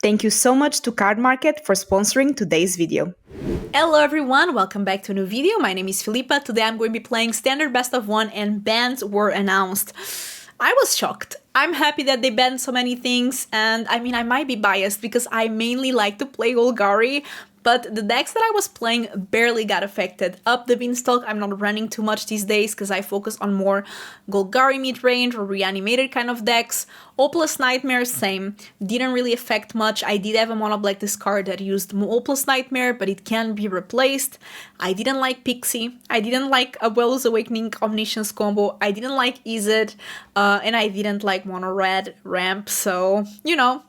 Thank you so much to Card Market for sponsoring today's video. Hello everyone, welcome back to a new video. My name is Filipa. Today I'm going to be playing Standard Best of 1 and bans were announced. I was shocked. I'm happy that they banned so many things, and I mean I might be biased because I mainly like to play Golgari, but the decks that I was playing barely got affected. Up the Beanstalk, I'm not running too much these days because I focus on more Golgari mid-range or reanimated kind of decks. Hopeless Nightmare, same. Didn't really affect much. I did have a mono black discard that used Hopeless Nightmare, but it can be replaced. I didn't like Pixie. I didn't like Abuelo's Awakening Omniscience combo. I didn't like Izzet. And I didn't like Mono Red Ramp, so, you know,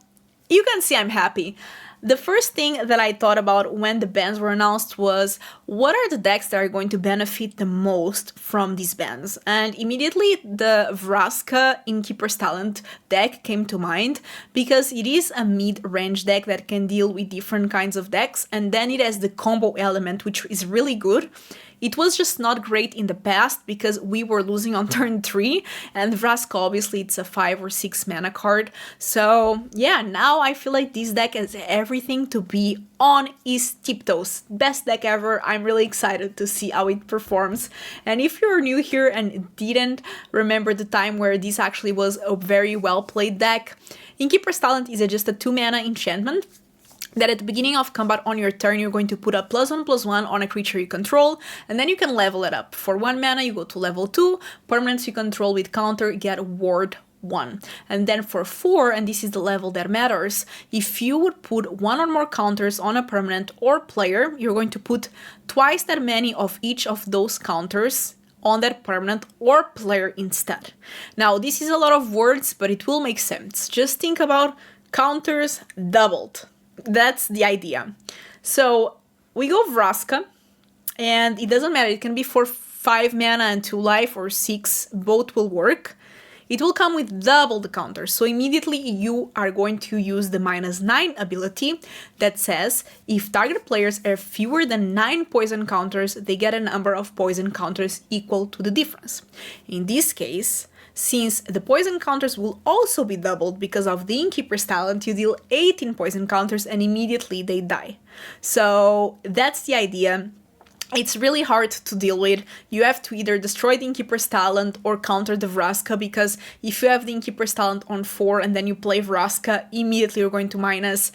you can see I'm happy. The first thing that I thought about when the bans were announced was, what are the decks that are going to benefit the most from these bans? And immediately the Vraska Innkeeper's Talent deck came to mind, because it is a mid-range deck that can deal with different kinds of decks, and then it has the combo element, which is really good. It was just not great in the past because we were losing on turn 3, and Vraska, obviously it's a 5 or 6 mana card. So yeah, now I feel like this deck has everything to be on its tiptoes. Best deck ever. I'm really excited to see how it performs. And if you're new here and didn't remember the time where this actually was a very well played deck, Innkeeper's Talent is just a 2 mana enchantment that at the beginning of combat on your turn you're going to put a +1/+1 on a creature you control, and then you can level it up. For 1 mana you go to level 2, permanents you control with counter get ward 1. And then for 4, and this is the level that matters, if you would put 1 or more counters on a permanent or player, you're going to put twice that many of each of those counters on that permanent or player instead. Now this is a lot of words, but it will make sense. Just think about counters doubled. That's the idea. So we go Vraska, and it doesn't matter, it can be for 5 mana and 2 life or 6, both will work. It will come with double the counters, so immediately you are going to use the -9 ability that says if target players have fewer than 9 poison counters, they get a number of poison counters equal to the difference. In this case, since the poison counters will also be doubled because of the Innkeeper's Talent, you deal 18 poison counters and immediately they die. So that's the idea. It's really hard to deal with. You have to either destroy the Innkeeper's Talent or counter the Vraska, because if you have the Innkeeper's Talent on 4 and then you play Vraska, immediately you're going to minus.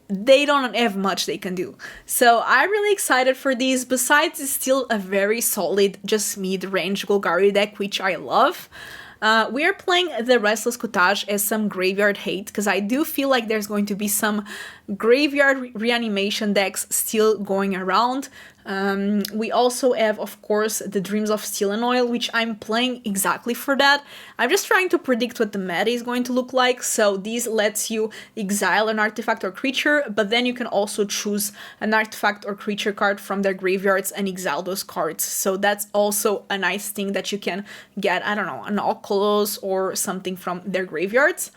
They don't have much they can do. So I'm really excited for these. Besides, it's still a very solid, just mid-range Golgari deck, which I love. We are playing the Restless Cottage as some graveyard hate, because I do feel like there's going to be some graveyard reanimation decks still going around. We also have, of course, the Dreams of Steel and Oil, which I'm playing exactly for that. I'm just trying to predict what the meta is going to look like, so this lets you exile an artifact or creature, but then you can also choose an artifact or creature card from their graveyards and exile those cards. So that's also a nice thing that you can get, I don't know, an Oculus or something from their graveyards.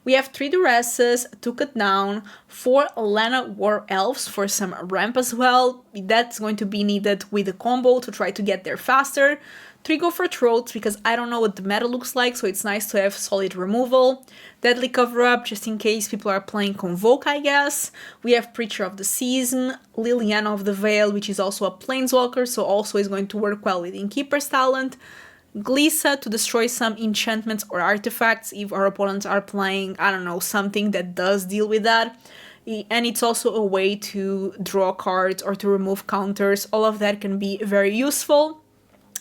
We have 3 Duresses, 2 Cut Down, 4 Llanowar Elves for some ramp as well. That's going to be needed with a combo to try to get there faster. 3 Gopher Throats, because I don't know what the meta looks like, so it's nice to have solid removal. Deadly Cover-Up, just in case people are playing Convoke, I guess. We have Preacher of the Season, Liliana of the Veil, which is also a Planeswalker, so also is going to work well with Innkeeper's Talent. Glissa to destroy some enchantments or artifacts if our opponents are playing, I don't know, something that does deal with that. And it's also a way to draw cards or to remove counters. All of that can be very useful.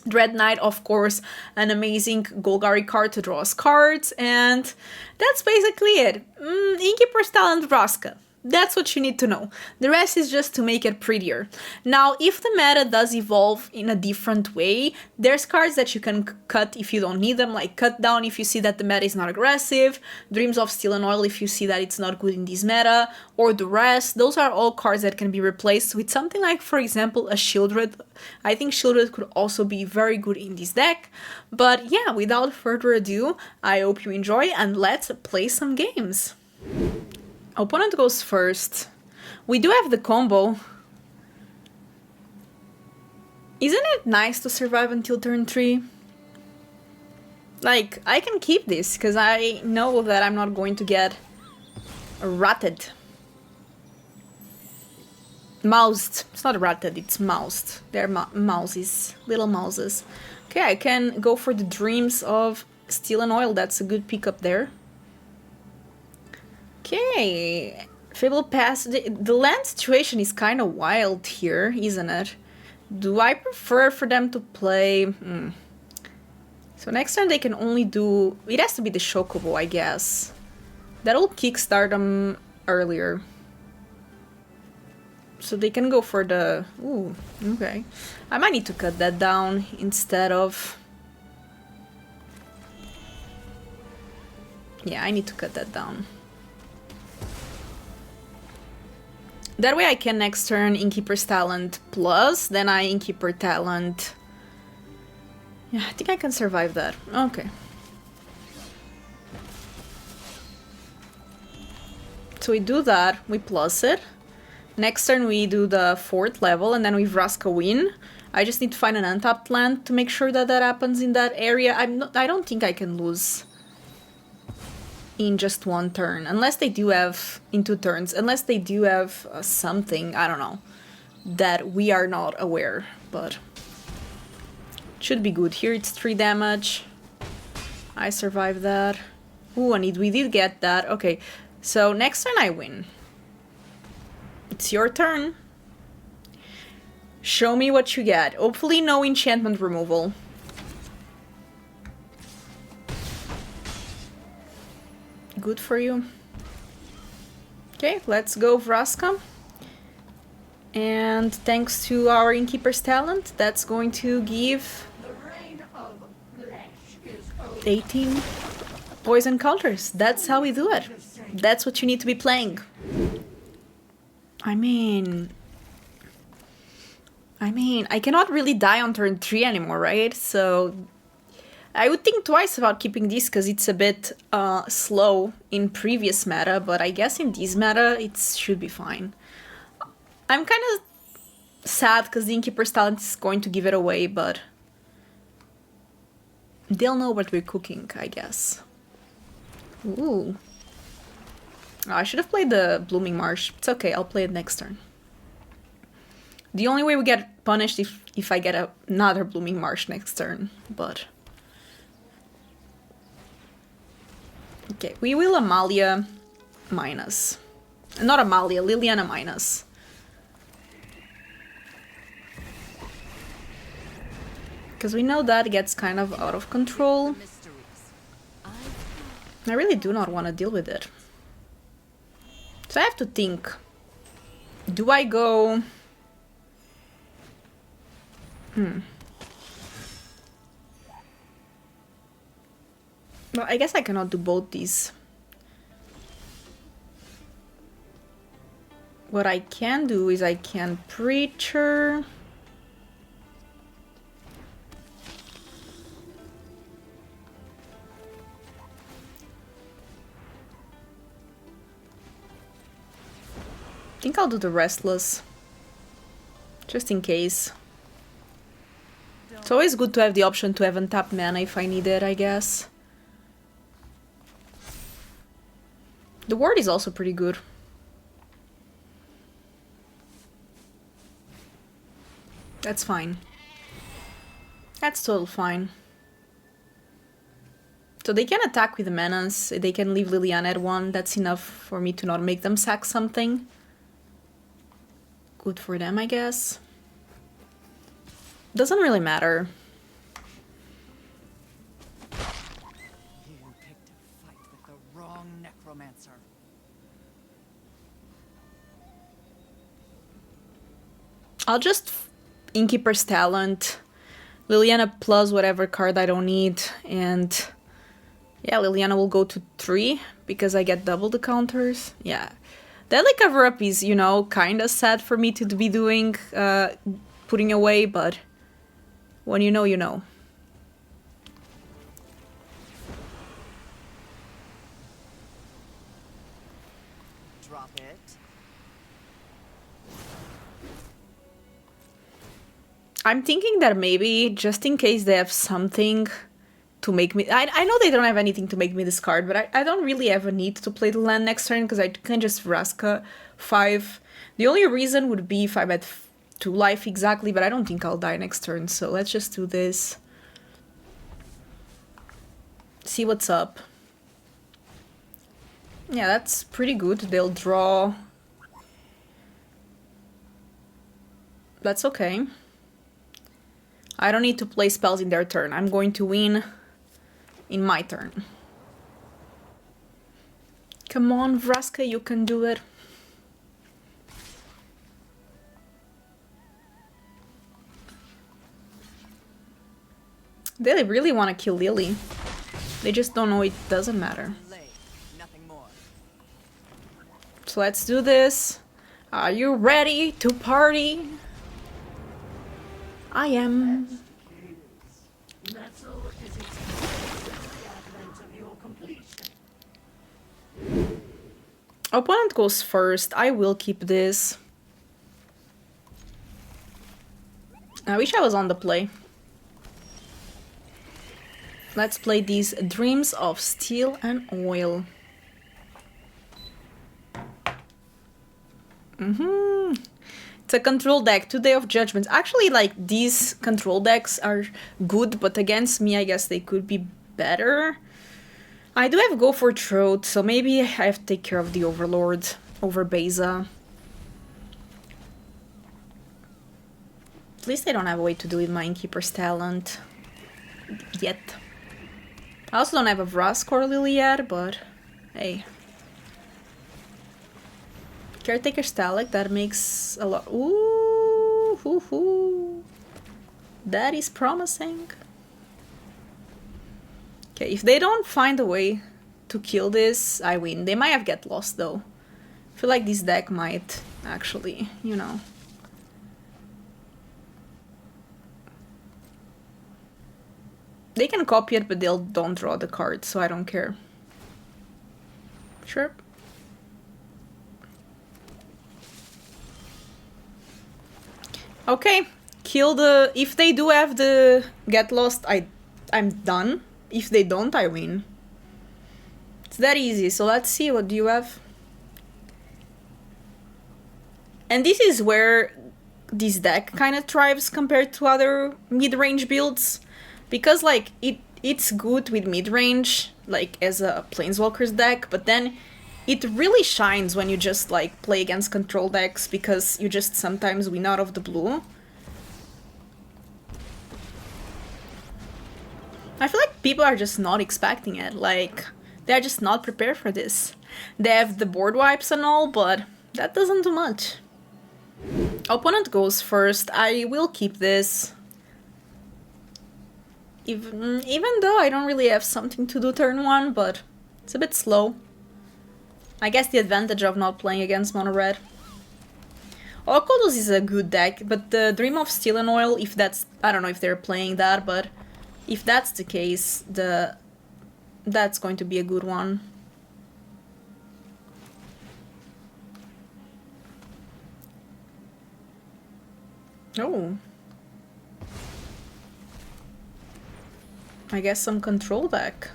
Dreadknight, of course, an amazing Golgari card to draw us cards. And that's basically it. Innkeeper's Talent Vraska. That's what you need to know. The rest is just to make it prettier. Now, if the meta does evolve in a different way, there's cards that you can cut if you don't need them, like Cut Down if you see that the meta is not aggressive, Dreams of Steel and Oil if you see that it's not good in this meta, or Duress. Those are all cards that can be replaced with something like, for example, a Shieldred. I think Shieldred could also be very good in this deck. But yeah, without further ado, I hope you enjoy, and let's play some games. Opponent goes first. We do have the combo. Isn't it nice to survive until turn 3? Like, I can keep this, because I know that I'm not going to get rotted. Moused. It's not ratted, it's moused. They're mouses. Little mouses. Okay, I can go for the Dreams of Steel and Oil. That's a good pick up there. Okay. Fable Pass. The land situation is kind of wild here, isn't it? Do I prefer for them to play... So next time they can only do... It has to be the Chocobo, I guess. That'll kickstart them earlier. So they can go for the... Ooh, okay. I might need to cut that down instead of... Yeah, I need to cut that down. That way I can next turn Innkeeper's Talent plus, then I Innkeeper Talent... Yeah, I think I can survive that. Okay. So we do that, we plus it. Next turn we do the 4th level and then we Vraska win. I just need to find an untapped land to make sure that that happens in that area. I don't think I can lose in just one turn. Unless they do have... in 2 turns. Unless they do have something, I don't know, that we are not aware. But should be good. Here it's 3 damage. I survived that. Ooh, and we did get that. Okay, so next turn I win. It's your turn. Show me what you get. Hopefully no enchantment removal. Good for you. Okay, let's go Vraska. And thanks to our Innkeeper's Talent, that's going to give 18 poison counters. That's how we do it. That's what you need to be playing. I mean, I cannot really die on turn 3 anymore, right? So I would think twice about keeping this because it's a bit slow in previous meta, but I guess in this meta it should be fine. I'm kind of sad because the Innkeeper's Talent is going to give it away, but they'll know what we're cooking, I guess. Ooh. Oh, I should have played the Blooming Marsh. It's okay, I'll play it next turn. The only way we get punished if I get another Blooming Marsh next turn, but... Okay, we will Amalia minus. Not Amalia, Liliana minus. Because we know that gets kind of out of control. I really do not want to deal with it. So I have to think. Do I go... Well, I guess I cannot do both these. What I can do is I can Preacher... I think I'll do the Restless, just in case. It's always good to have the option to have untapped mana if I need it, I guess. The ward is also pretty good. That's fine. That's totally fine. So they can attack with the manas, they can leave Liliana at 1, that's enough for me to not make them sack something. Good for them, I guess. Doesn't really matter. You picked a fight with the wrong necromancer. I'll just Innkeeper's Talent, Liliana plus whatever card I don't need, and yeah, Liliana will go to 3 because I get double the counters. Yeah. That like cover-up is, you know, kinda sad for me to be doing, putting away, but when you know, you know. Drop it. I'm thinking that maybe, just in case they have something to make me... I know they don't have anything to make me discard, but I don't really have a need to play the land next turn, because I can just Vraska 5. The only reason would be if I'm at 2 life exactly, but I don't think I'll die next turn, so let's just do this. See what's up. Yeah, that's pretty good. They'll draw... That's okay. I don't need to play spells in their turn. I'm going to win in my turn. Come on, Vraska, you can do it. They really want to kill Lily. They just don't know it doesn't matter. So let's do this. Are you ready to party? I am. Opponent goes first. I will keep this. I wish I was on the play. Let's play these Dreams of Steel and Oil. It's a control deck, 2 Day of Judgment. Actually, like, these control decks are good, but against me, I guess they could be better. I do have Go for Throat, so maybe I have to take care of the Overlord over Beza. At least I don't have a way to do it with my Innkeeper's talent. Yet. I also don't have a Vraska or Lily yet, but hey. Caretaker Stalak, that makes a lot. Ooh, hoo, hoo. That is promising. Okay, if they don't find a way to kill this, I win. They might have get lost though. I feel like this deck might actually, you know. They can copy it, but they'll don't draw the card, so I don't care. Sure. Okay, kill the... If they do have the get lost, I'm done. If they don't, I win. It's that easy, so let's see, what do you have? And this is where this deck kind of thrives compared to other mid-range builds. Because, like, it's good with mid-range, like, as a Planeswalkers deck, but then it really shines when you just, like, play against control decks, because you just sometimes win out of the blue. I feel like people are just not expecting it, like, they're just not prepared for this. They have the board wipes and all, but that doesn't do much. Opponent goes first. I will keep this. Even though I don't really have something to do turn 1, but it's a bit slow. I guess the advantage of not playing against mono red. Oculus is a good deck, but the Dream of Steel and Oil, if that's... I don't know if they're playing that, but if that's the case, that's going to be a good one. Oh. I guess some control deck.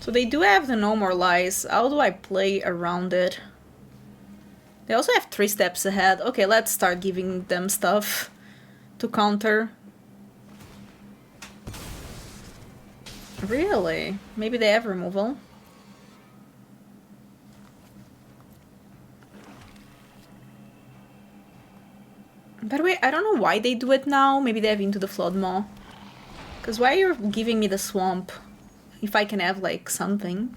So they do have the No More Lies. How do I play around it? They also have 3 steps ahead. Okay, let's start giving them stuff to counter. Really? Maybe they have removal. By the way, I don't know why they do it now. Maybe they have Into the Flood Maw. Because why are you giving me the swamp? If I can have, like, something.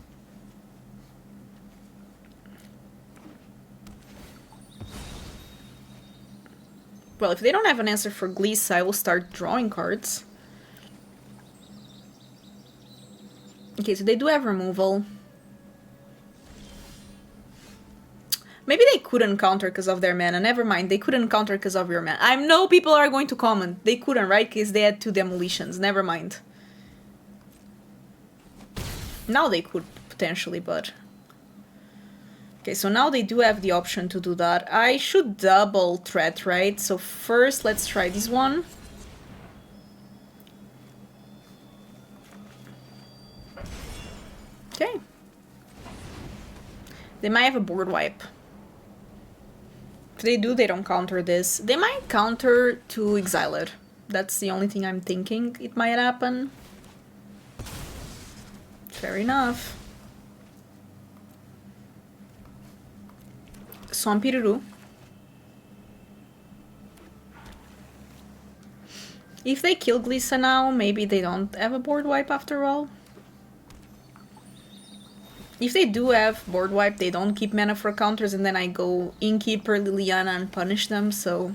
Well, if they don't have an answer for Glissa, I will start drawing cards. Okay, so they do have removal. Maybe they couldn't counter because of their mana. Never mind, they couldn't counter because of your mana. I know people are going to comment. They couldn't, right? Because they had 2 demolitions. Never mind. Now they could, potentially, but... Okay, so now they do have the option to do that. I should double threat, right? So first, let's try this one. Okay. They might have a board wipe. If they do, they don't counter this. They might counter to exile it. That's the only thing I'm thinking it might happen. Fair enough. Swampiruru. If they kill Glissa now, maybe they don't have a board wipe after all. If they do have board wipe, they don't keep mana for counters, and then I go Innkeeper, Liliana, and punish them, so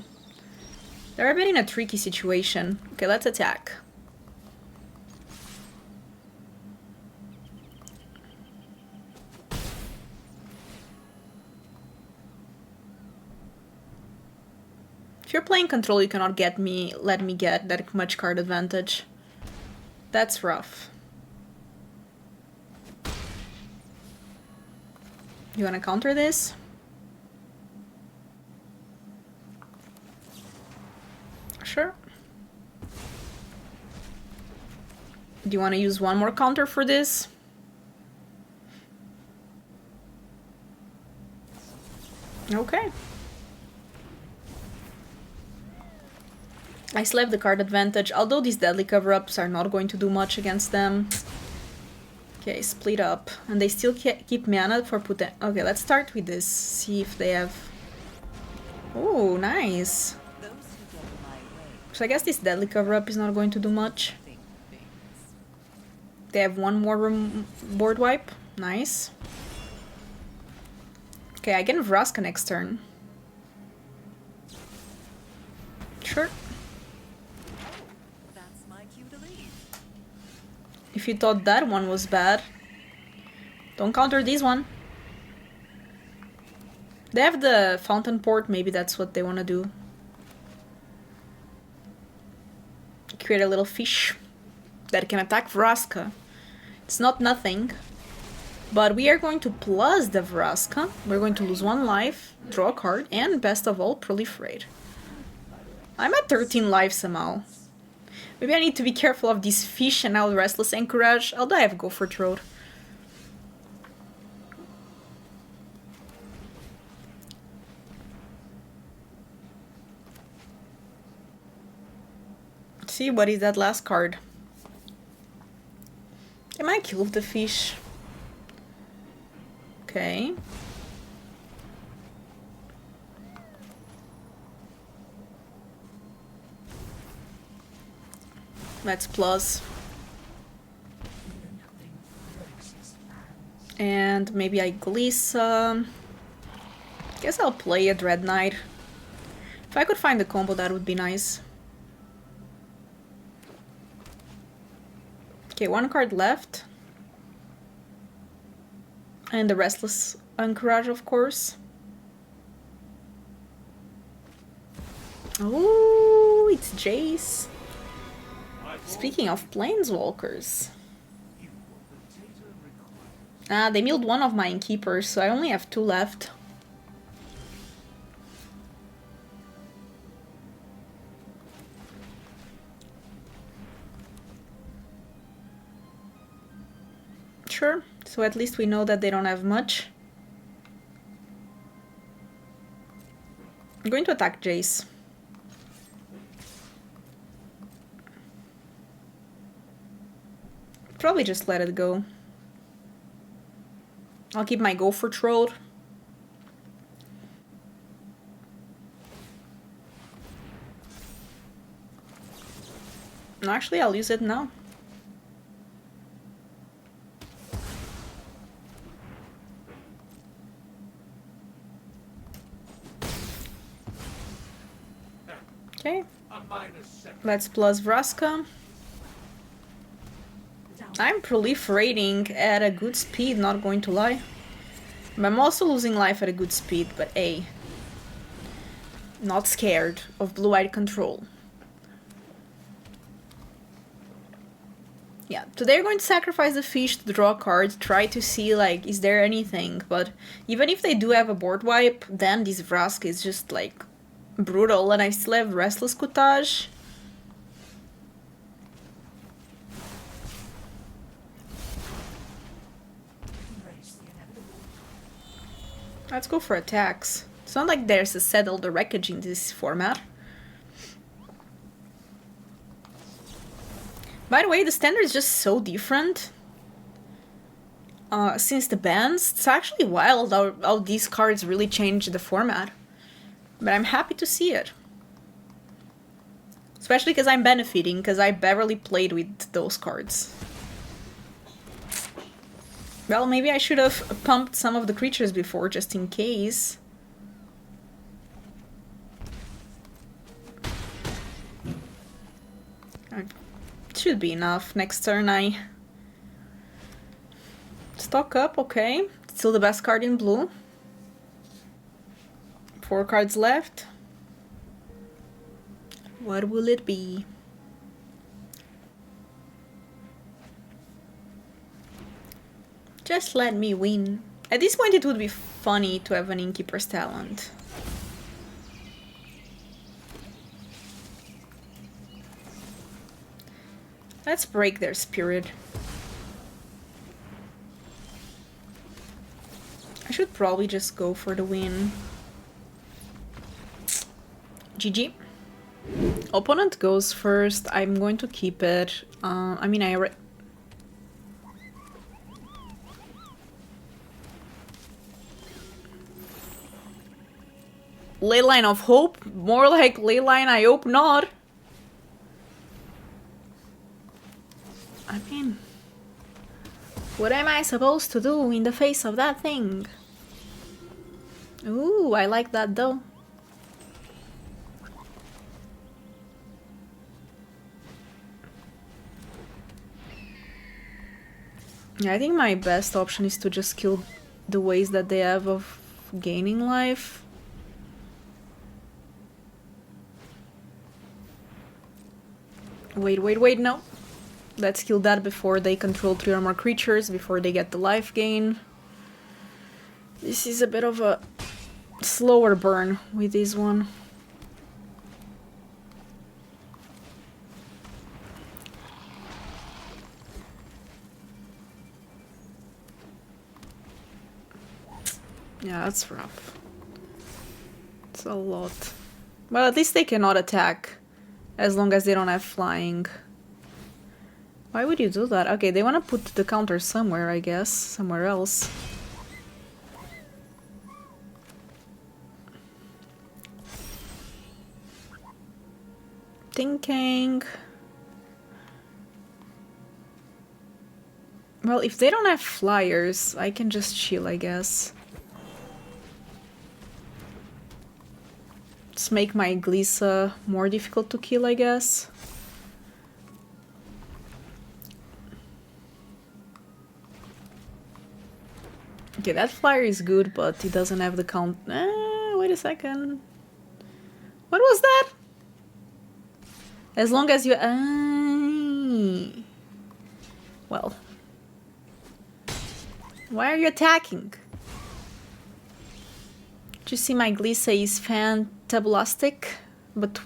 they're a bit in a tricky situation. Okay, let's attack. If you're playing control, you cannot let me get that much card advantage. That's rough. You wanna counter this? Sure. Do you wanna use one more counter for this? Okay. I still have the card advantage, although these deadly cover-ups are not going to do much against them. Okay, split up. And they still keep mana for Okay, let's start with this. See if they have... Oh, nice. So I guess this deadly cover-up is not going to do much. They have one more board wipe. Nice. Okay, I get Vraska next turn. Sure. If you thought that one was bad, don't counter this one. They have the Fountain Port, maybe that's what they want to do. Create a little fish that can attack Vraska. It's not nothing, but we are going to plus the Vraska. We're going to lose 1 life, draw a card, and best of all, proliferate. I'm at 13 lives somehow. Maybe I need to be careful of these fish and now Restless Anchorage. Although I have Gopher Throat. See, what is that last card? I might kill the fish. Okay. Let's plus. And maybe I Glissa. Guess I'll play a Dreadknight. If I could find the combo, that would be nice. Okay, 1 card left. And the Restless Anchorage, of course. Oh, it's Jace. Speaking of Planeswalkers. They milled one of my Innkeepers, so I only have 2 left. Sure, so at least we know that they don't have much. I'm going to attack Jace. Probably just let it go. I'll keep my Gopher Throat. No, actually, I'll use it now. Okay. Let's plus Vraska. I'm proliferating at a good speed, not going to lie. I'm also losing life at a good speed, but hey. Not scared of blue-eyed control. Yeah, today we're going to sacrifice the fish to draw a card, try to see, like, is there anything, but even if they do have a board wipe, then this Vraska is just, like, brutal, and I still have Restless Cottage. Let's go for attacks. It's not like there's a Settle the Wreckage in this format. By the way, the standard is just so different. Since the bans, it's actually wild how these cards really change the format. But I'm happy to see it. Especially because I'm benefiting, because I barely played with those cards. Well, maybe I should have pumped some of the creatures before, just in case. Should be enough. Next turn I stock up, okay. Still the best card in blue. 4 cards left. What will it be? Just let me win. At this point it would be funny to have an Innkeeper's talent. Let's break their spirit. I should probably just go for the win. GG. Opponent goes first. I'm going to keep it. I mean, Leyline of Hope? More like Leyline I hope not. I mean, what am I supposed to do in the face of that thing? Ooh, I like that though. Yeah, I think my best option is to just kill the ways that they have of gaining life. Wait, no. Let's kill that before they control 3 or more creatures, before they get the life gain. This is a bit of a slower burn with this one. Yeah, that's rough. It's a lot. Well, at least they cannot attack, as long as they don't have flying. Why would you do that? Okay, they want to put the counter somewhere, I guess. Somewhere else. Thinking... Well, if they don't have flyers, I can just chill, I guess. Just make my Glissa more difficult to kill, I guess. Okay, that flyer is good, but it doesn't have the count. Wait a second. What was that? As long as you... Well. Why are you attacking? Did you see my Glissa is fantabulastic? But...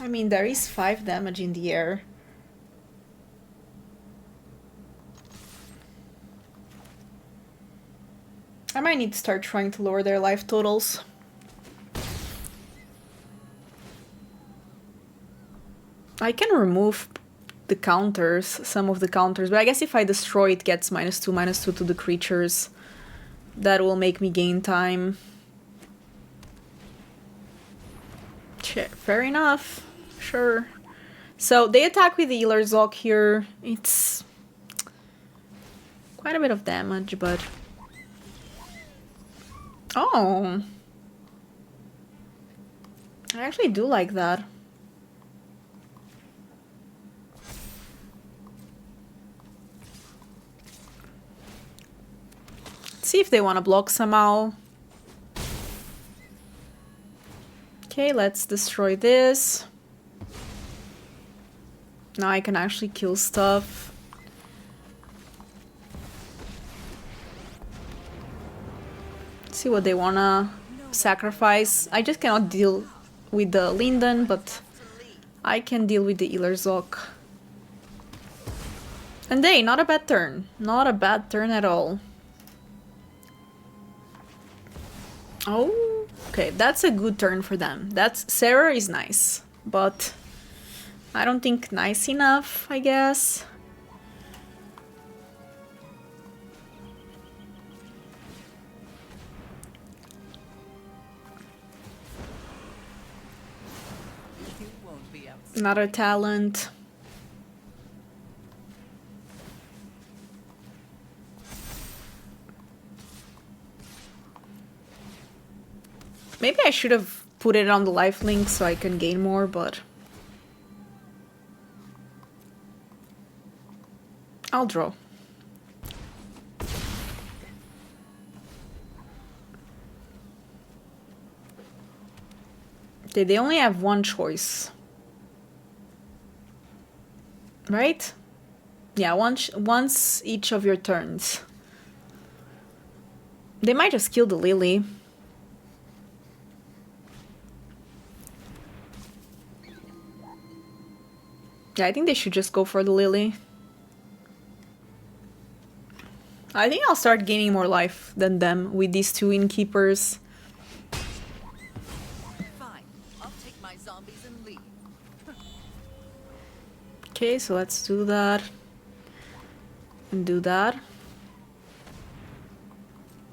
I mean, there is 5 damage in the air. I might need to start trying to lower their life totals. I can remove the counters, some of the counters, but I guess if I destroy it gets -2/-2 to the creatures. That will make me gain time. Fair enough. Sure. So they attack with the Healer's Lock here. It's quite a bit of damage, but... Oh! I actually do like that. See if they want to block somehow. Okay, let's destroy this. Now I can actually kill stuff. See what they wanna sacrifice. I just cannot deal with the Linden, but I can deal with the Ilerzok. And they, not a bad turn. Not a bad turn at all. Oh, okay, that's a good turn for them. That's Sarah is nice, but I don't think nice enough, I guess. Another talent. Maybe I should have put it on the life link so I can gain more, but I'll draw. Okay, they only have one choice. Right? Yeah, once each of your turns. They might just kill the Lily. Yeah, I think they should just go for the Lily. I think I'll start gaining more life than them with these two Innkeepers. Fine. I'll take my zombies and leave. Okay, so let's do that. And do that.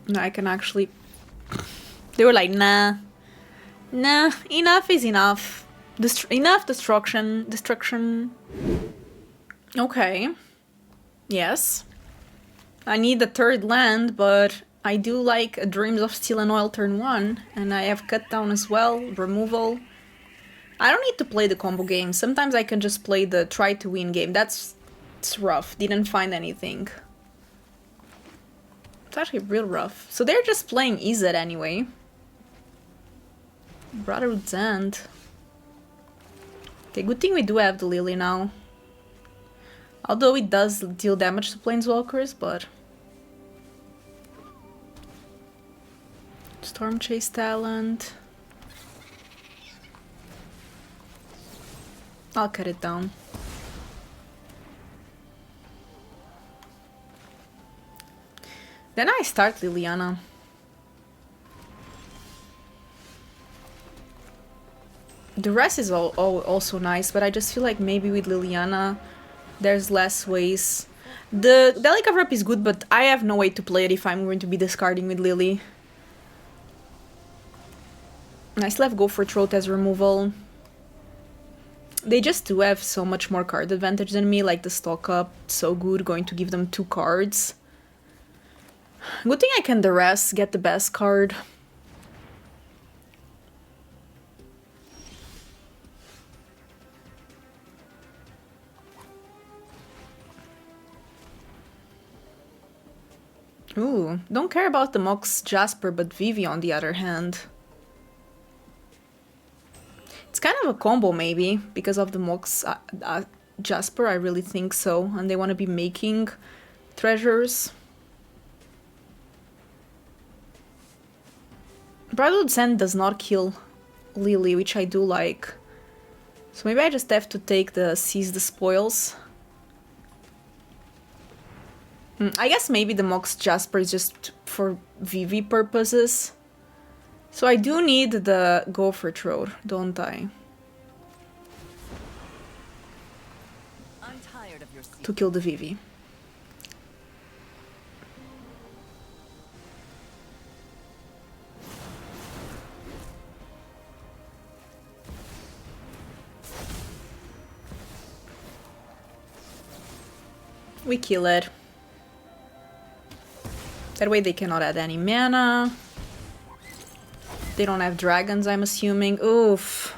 Now I can actually... They were like, nah. Nah, enough is enough. Enough destruction. Okay. Yes. I need the third land, but I do like a Dreams of Steel and Oil turn 1. And I have cut down as well, removal. I don't need to play the combo game. Sometimes I can just play the try to win game. It's rough. Didn't find anything. It's actually real rough. So they're just playing EZ anyway. Brotherhood's End. Okay, good thing we do have the Lily now. Although it does deal damage to Planeswalkers, but... Storm Chase talent. I'll cut it down. Then I start Liliana. Duress is also nice, but I just feel like maybe with Liliana there's less ways. The Deli cover-up is good, but I have no way to play it if I'm going to be discarding with Lily. I still have Go for Throat as removal. They just do have so much more card advantage than me, like the stock up, so good, going to give them 2 cards. Good thing I can Duress, get the best card. Ooh, don't care about the Mox Jasper, but Vivi on the other hand. It's kind of a combo maybe, because of the Mox Jasper, I really think so. And they want to be making treasures. Brotherhood's End does not kill Lily, which I do like. So maybe I just have to take the Seize the Spoils. I guess maybe the Mox Jasper is just for Vivi purposes. So I do need the Go for Throat, don't I? I'm tired of your To kill the Vivi. We kill it. That way they cannot add any mana. They don't have dragons, I'm assuming. Oof.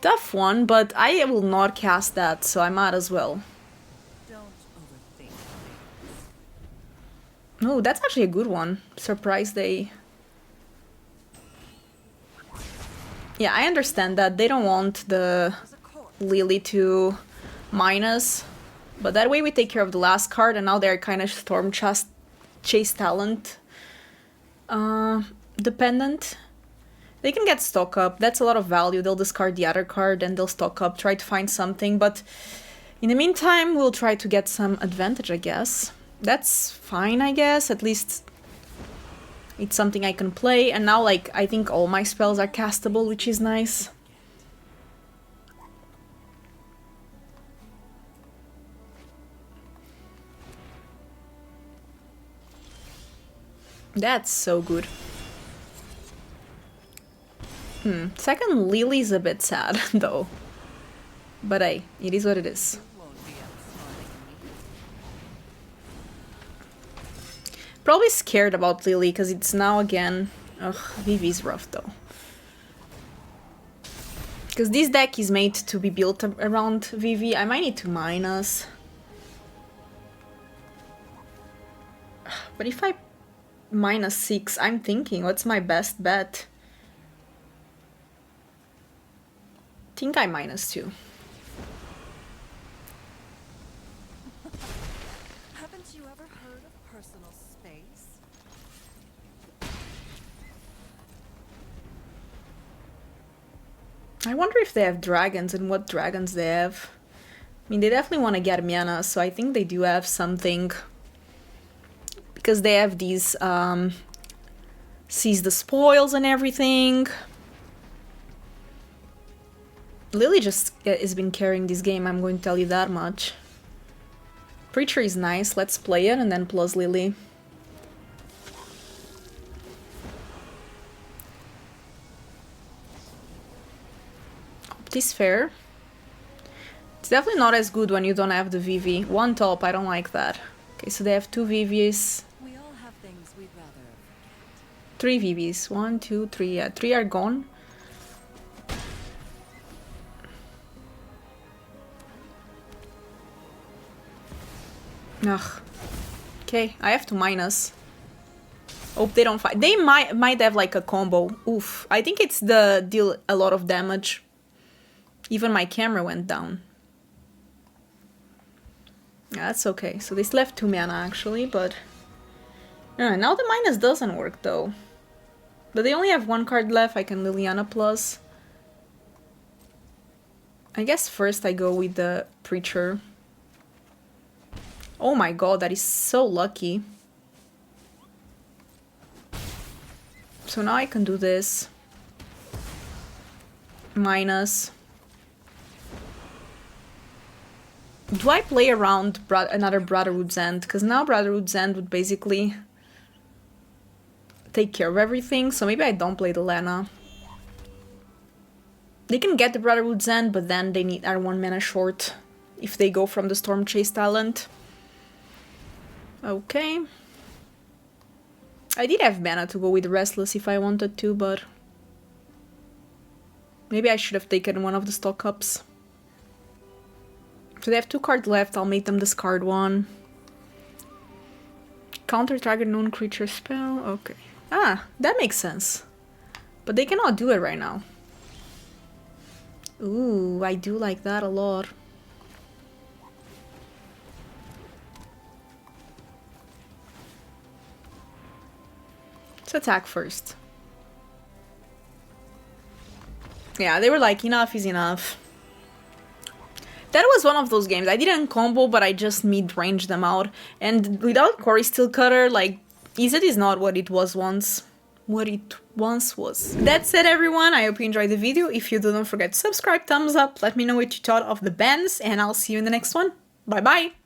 Tough one, but I will not cast that, so I might as well. Don't overthink Oh, that's actually a good one. Surprised they... Yeah, I understand that they don't want the Lily to minus, but that way we take care of the last card, and now they're kind of Storm Chase talent dependent. They can get stock up, that's a lot of value. They'll discard the other card and they'll stock up, try to find something, but in the meantime we'll try to get some advantage, I guess. That's fine, I guess, at least it's something I can play, and now, like, I think all my spells are castable, which is nice. That's so good. Second Lily's a bit sad, though. But hey, it is what it is. Probably scared about Lily, because it's now again... Ugh, Vivi's rough though. Because this deck is made to be built around Vivi. I might need to minus. But if I minus 6, I'm thinking, what's my best bet? I think I minus 2. Haven't you ever heard of personal space? I wonder if they have dragons and what dragons they have. I mean, they definitely want to get Miana, so I think they do have something. Because they have these seize the spoils and everything. Lily just has been carrying this game, I'm going to tell you that much. Preacher is nice, let's play it, and then plus Lily. Opt is fair. It's definitely not as good when you don't have the Vivi. One top, I don't like that. Okay, so they have 2 Vivis. We all have things we'd rather forget. 3 Vivis. 1, 2, 3. Yeah, 3 are gone. Ugh. Okay, I have to minus. Hope they don't fight. They might have like a combo. Oof. I think it's the deal a lot of damage. Even my camera went down. Yeah, that's okay. So they still have 2 mana actually, but... now the minus doesn't work though. But they only have 1 card left. I can Liliana plus. I guess first I go with the Preacher. Oh my god, that is so lucky. So now I can do this. Minus. Do I play around another Brotherhood's End? Because now Brotherhood's End would basically take care of everything. So maybe I don't play the Lana. They can get the Brotherhood's End, but then they are 1 mana short if they go from the Storm Chase talent. Okay. I did have mana to go with Restless if I wanted to, but maybe I should have taken one of the stock ups. So they have 2 cards left, I'll make them discard 1. Counter target known creature spell, okay. Ah, that makes sense. But they cannot do it right now. Ooh, I do like that a lot. Let's attack first. Yeah, they were like, enough is enough. That was one of those games. I didn't combo, but I just mid-range them out. And without Cory Steelcutter, like, Izzet is not what it was once. What it once was. That's it, everyone. I hope you enjoyed the video. If you do, don't forget to subscribe, thumbs up, let me know what you thought of the bans, and I'll see you in the next one. Bye bye!